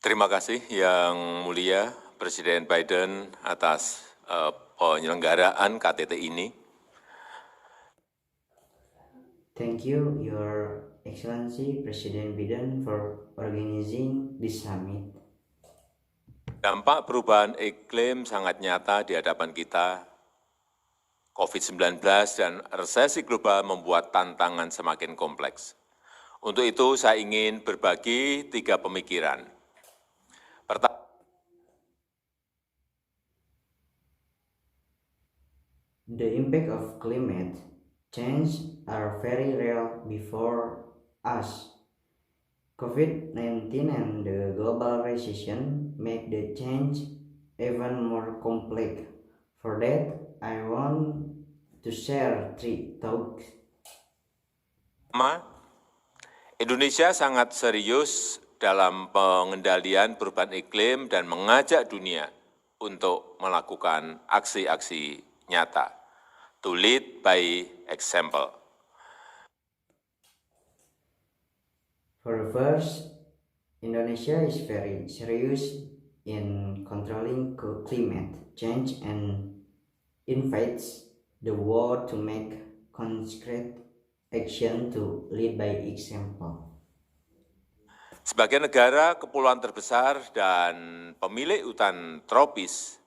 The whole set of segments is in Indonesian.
Terima kasih Yang Mulia Presiden Biden atas penyelenggaraan KTT ini. Thank you, Your Excellency President Biden, for organizing this summit. Dampak perubahan iklim sangat nyata di hadapan kita. COVID-19 dan resesi global membuat tantangan semakin kompleks. Untuk itu, saya ingin berbagi 3 pemikiran. Pertama, The impact of climate change are very real before us. COVID-19 and the global recession make the change even more complex. For that, I want to share 3 thoughts. Indonesia sangat serius dalam pengendalian perubahan iklim dan mengajak dunia untuk melakukan aksi-aksi nyata. To lead by example. For the first, Indonesia is very serious in controlling climate change and invites the world to make concrete action to lead by example. Sebagai negara kepulauan terbesar dan pemilik hutan tropis,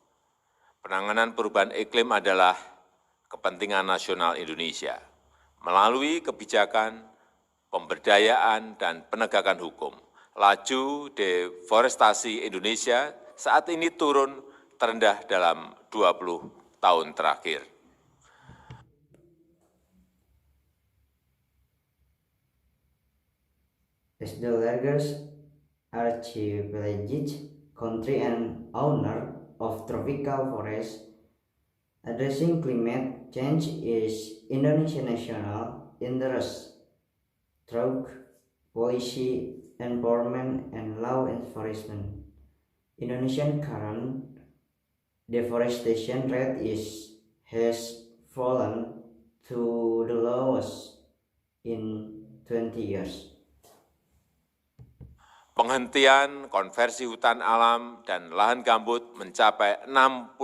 penanganan perubahan iklim adalah kepentingan nasional Indonesia melalui kebijakan, pemberdayaan, dan penegakan hukum. Laju deforestasi Indonesia saat ini turun terendah dalam 20 tahun terakhir. As the largest archipelagic country and owner of tropical forests, addressing climate change is Indonesia's national interest through policy, environment, and law enforcement. Indonesian current deforestation rate has fallen to the lowest in 20 years. Penghentian konversi hutan alam dan lahan gambut mencapai 66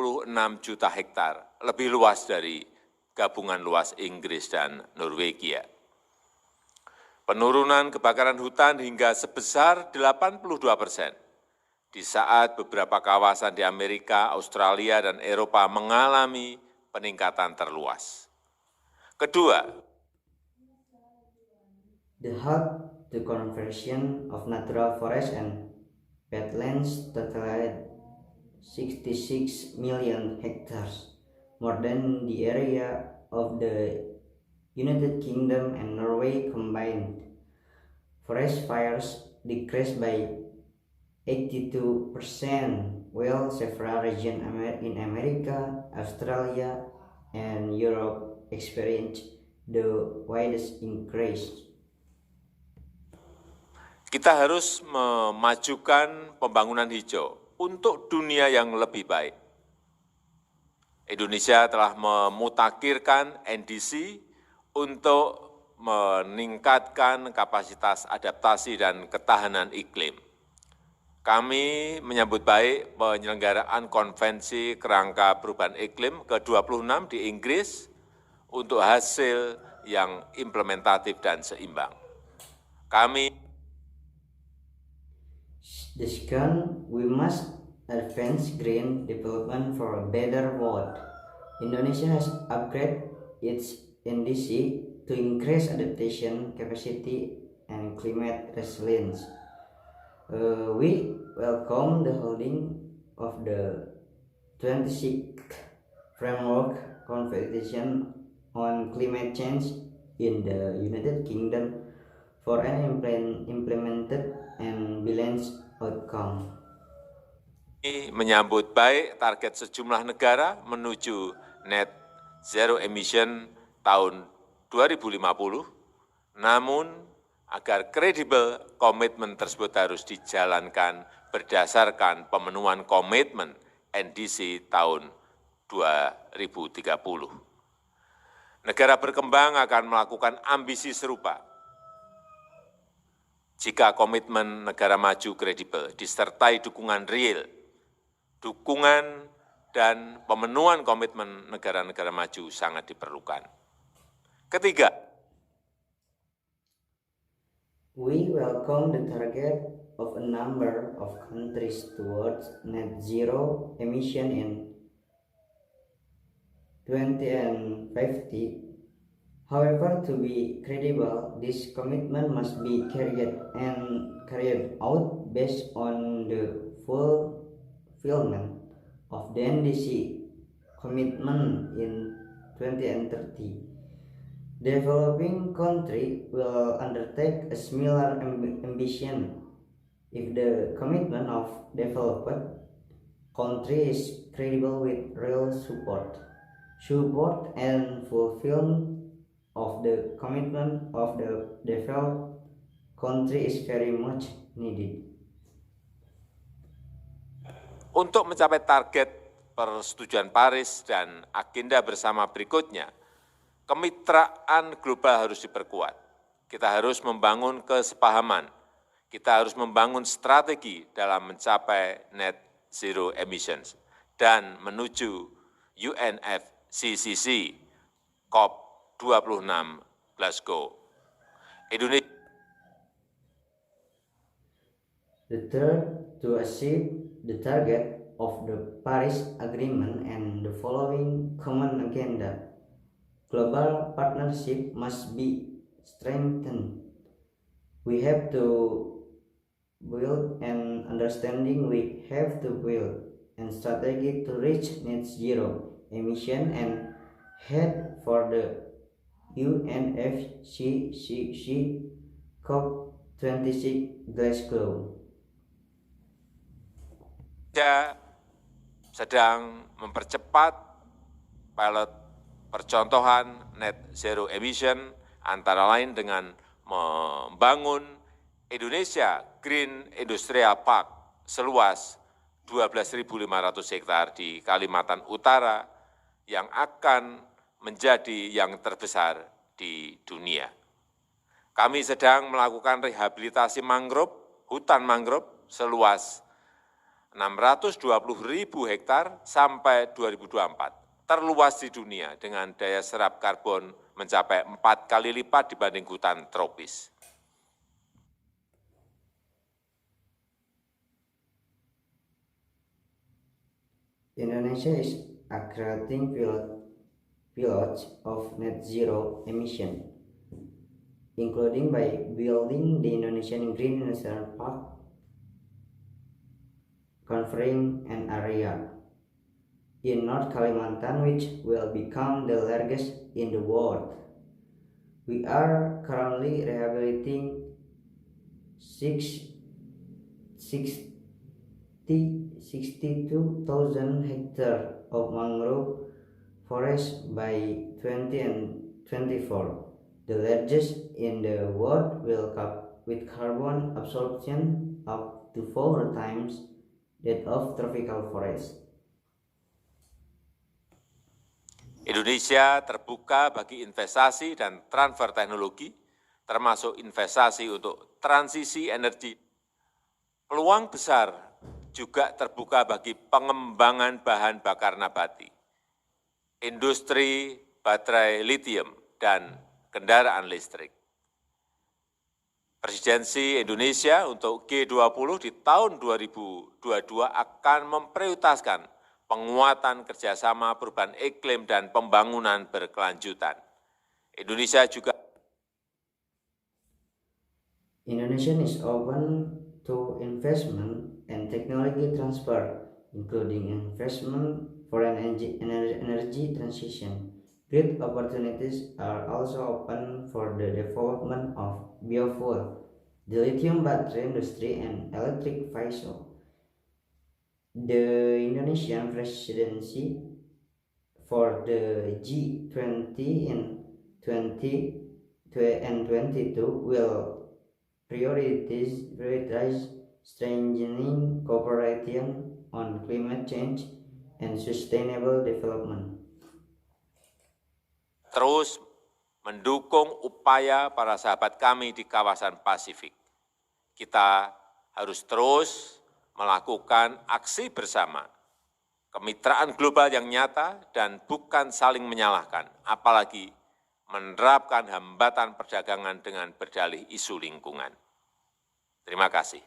juta hektar, lebih luas dari gabungan luas Inggris dan Norwegia. Penurunan kebakaran hutan hingga sebesar 82%, di saat beberapa kawasan di Amerika, Australia, dan Eropa mengalami peningkatan terluas. Kedua, The conversion of natural forests and wetlands totaled 66 million hectares, more than the area of the United Kingdom and Norway combined. Forest fires decreased by 82%, while several regions in America, Australia, and Europe experienced the widest increase. kita harus memajukan pembangunan hijau untuk dunia yang lebih baik. Indonesia telah memutakhirkan NDC untuk meningkatkan kapasitas adaptasi dan ketahanan iklim. Kami menyambut baik penyelenggaraan konvensi kerangka perubahan iklim ke-26 di Inggris untuk hasil yang implementatif dan seimbang. The second, we must advance green development for a better world. Indonesia has upgraded its NDC to increase adaptation capacity and climate resilience. We welcome the holding of the 26th Framework Convention on Climate Change in the United Kingdom for an implemented and balanced outcome. Menyambut baik target sejumlah negara menuju net zero emission tahun 2050, namun agar kredibel komitmen tersebut harus dijalankan berdasarkan pemenuhan komitmen NDC tahun 2030. Negara berkembang akan melakukan ambisi serupa. Jika komitmen negara maju kredibel disertai dukungan real, dukungan dan pemenuhan komitmen negara-negara maju sangat diperlukan. Ketiga, we welcome the target of a number of countries towards net zero emission in 2050. However, to be credible, this commitment must be carried out based on the fulfillment of the NDC commitment in 2030. Developing country will undertake a similar ambition if the commitment of developed country is credible with real support and fulfillment of the commitment of the developed country is very much needed. untuk mencapai target persetujuan Paris dan agenda bersama berikutnya, kemitraan global harus diperkuat. Kita harus membangun kesepahaman, kita harus membangun strategi dalam mencapai net zero emissions dan menuju UNFCCC COP26 Glasgow. Indonesia The third, to achieve the target of the Paris Agreement and the following common agenda, global partnership must be strengthened. We have to build an understanding, we have to build a strategy to reach net zero emission and head for the UNFCCC COP26 Glasgow. Indonesia sedang mempercepat pilot percontohan net zero emission antara lain dengan membangun Indonesia Green Industrial Park seluas 12.500 hektar di Kalimantan Utara yang akan menjadi yang terbesar di dunia. Kami sedang melakukan rehabilitasi mangrove, hutan mangrove seluas 620.000 hektar sampai 2024, terluas di dunia dengan daya serap karbon mencapai 4 kali lipat dibanding hutan tropis. Indonesia is a creating pilots of net zero emission, including by building the Indonesian Green Industrial Park, covering an area in North Kalimantan which will become the largest in the world. We are currently rehabilitating 62,000 hectares of mangrove forest by 2024, the largest in the world, with carbon absorption up to 4 times that of tropical forest. Indonesia terbuka bagi investasi dan transfer teknologi, termasuk investasi untuk transisi energi. Peluang besar juga terbuka bagi pengembangan bahan bakar nabati, industri baterai litium, dan kendaraan listrik. Presidensi Indonesia untuk G20 di tahun 2022 akan memprioritaskan penguatan kerjasama perubahan iklim dan pembangunan berkelanjutan. Indonesia is open to investment and technology transfer, including investment for an energy transition. Great opportunities are also open for the development of biofuel, the lithium battery industry, and electric vehicle. The Indonesian presidency for the G20 in 2022 will prioritize strengthening cooperation on climate change and sustainable development. terus mendukung upaya para sahabat kami di kawasan Pasifik, Kita harus terus melakukan aksi bersama, kemitraan global yang nyata dan bukan saling menyalahkan, apalagi menerapkan hambatan perdagangan dengan berdalih isu lingkungan. Terima kasih.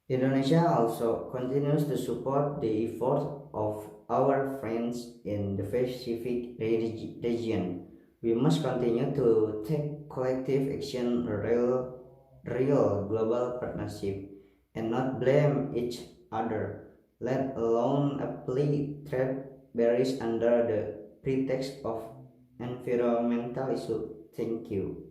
Indonesia also continues to support the efforts of our friends in the Pacific region. We must continue to take collective action, real global partnership, and not blame each other, let alone apply trade barriers under the pretext of environmental issue. Thank you.